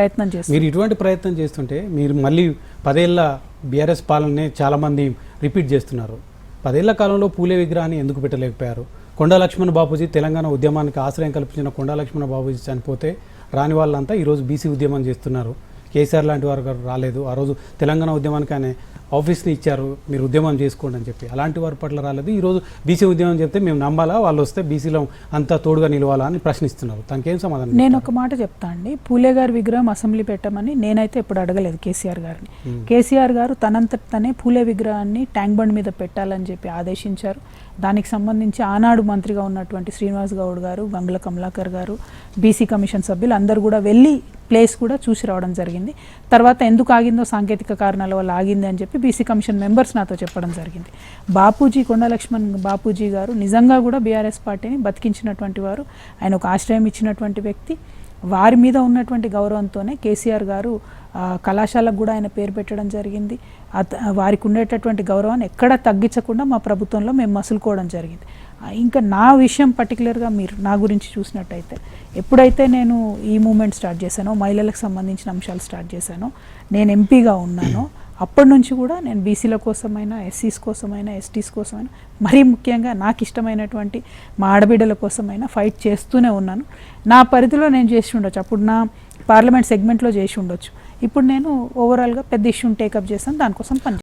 ప్రయత్నం చేస్తారు. మీరు ఇటువంటి ప్రయత్నం చేస్తుంటే మీరు మళ్ళీ 10 ఏళ్ల బీఆర్ఎస్ పాలననే చాలామంది రిపీట్ చేస్తున్నారు. 10 ఏళ్ల కాలంలో పూలే విగ్రహాన్ని ఎందుకు పెట్టలేకపోయారు? కొండా లక్ష్మణ బాపూజీ తెలంగాణ ఉద్యమానికి ఆశ్రయం కల్పించిన కొండా లక్ష్మణ బాపూజీ చనిపోతే రాని వాళ్ళంతా ఈరోజు బీసీ ఉద్యమం చేస్తున్నారు. కేసీఆర్ లాంటి వారు రాలేదు. ఆ రోజు తెలంగాణ ఉద్యమానికి ఆయన ఆఫీస్ని ఇచ్చారు, మీరు ఉద్యమం చేసుకోండి అని చెప్పి. అలాంటి వారి పట్ల రాలేదు. ఈరోజు బీసీ ఉద్యమం చెప్తే మేము నమ్మాలా, వాళ్ళు వస్తే బీసీలో అంతా తోడుగా నిలవాలా అని ప్రశ్నిస్తున్నారు. దానికి ఏం సమాధానం? నేను ఒక మాట చెప్తా అండి. పూలే గారి విగ్రహం అసెంబ్లీ పెట్టమని నేనైతే ఎప్పుడు అడగలేదు కేసీఆర్ గారిని. కేసీఆర్ గారు తనంతటనే పూలే విగ్రహాన్ని ట్యాంక్ బండ్ మీద పెట్టాలని చెప్పి ఆదేశించారు. దానికి సంబంధించి ఆనాడు మంత్రిగా ఉన్నటువంటి శ్రీనివాస్ గౌడ్ గారు, గంగుల కమలాకర్ గారు, బీసీ కమిషన్ సభ్యులు అందరూ కూడా వెళ్ళి ప్లేస్ కూడా చూసి రావడం జరిగింది. తర్వాత ఎందుకు ఆగిందో సాంకేతిక కారణాల వల్ల ఆగింది అని చెప్పి బీసీ కమిషన్ మెంబర్స్ నాతో చెప్పడం జరిగింది. బాపూజీ, కొండా లక్ష్మణ్ బాపూజీ గారు నిజంగా కూడా బీఆర్ఎస్ పార్టీని బతికించినటువంటి వారు. ఆయన ఒక ఆశ్రయం ఇచ్చినటువంటి వ్యక్తి. వారి మీద ఉన్నటువంటి గౌరవంతోనే కేసీఆర్ గారు కళాశాలకు కూడా ఆయన పేరు పెట్టడం జరిగింది. వారికి ఉండేటటువంటి గౌరవాన్ని ఎక్కడా తగ్గించకుండా మా ప్రభుత్వంలో మేము మసులుకోవడం జరిగింది. ఇంకా నా విషయం పర్టికులర్గా మీరు నా గురించి చూసినట్టయితే, ఎప్పుడైతే నేను ఈ మూమెంట్ స్టార్ట్ చేశానో, మహిళలకు సంబంధించిన అంశాలు స్టార్ట్ చేశానో, నేను ఎంపీగా ఉన్నానో, అప్పటి నుంచి కూడా నేను బీసీల కోసమైనా, ఎస్సీస్ కోసమైనా, ఎస్టీస్ కోసమైనా, మరీ ముఖ్యంగా నాకు ఇష్టమైనటువంటి మా ఆడబిడ్డల కోసమైనా ఫైట్ చేస్తూనే ఉన్నాను. నా పరిధిలో నేను చేసి ఉండొచ్చు, అప్పుడు నా పార్లమెంట్ సెగ్మెంట్లో చేసి ఉండొచ్చు. ఇప్పుడు నేను ఓవరాల్గా పెద్ద ఇష్యూని టేకప్ చేస్తాను, దానికోసం పని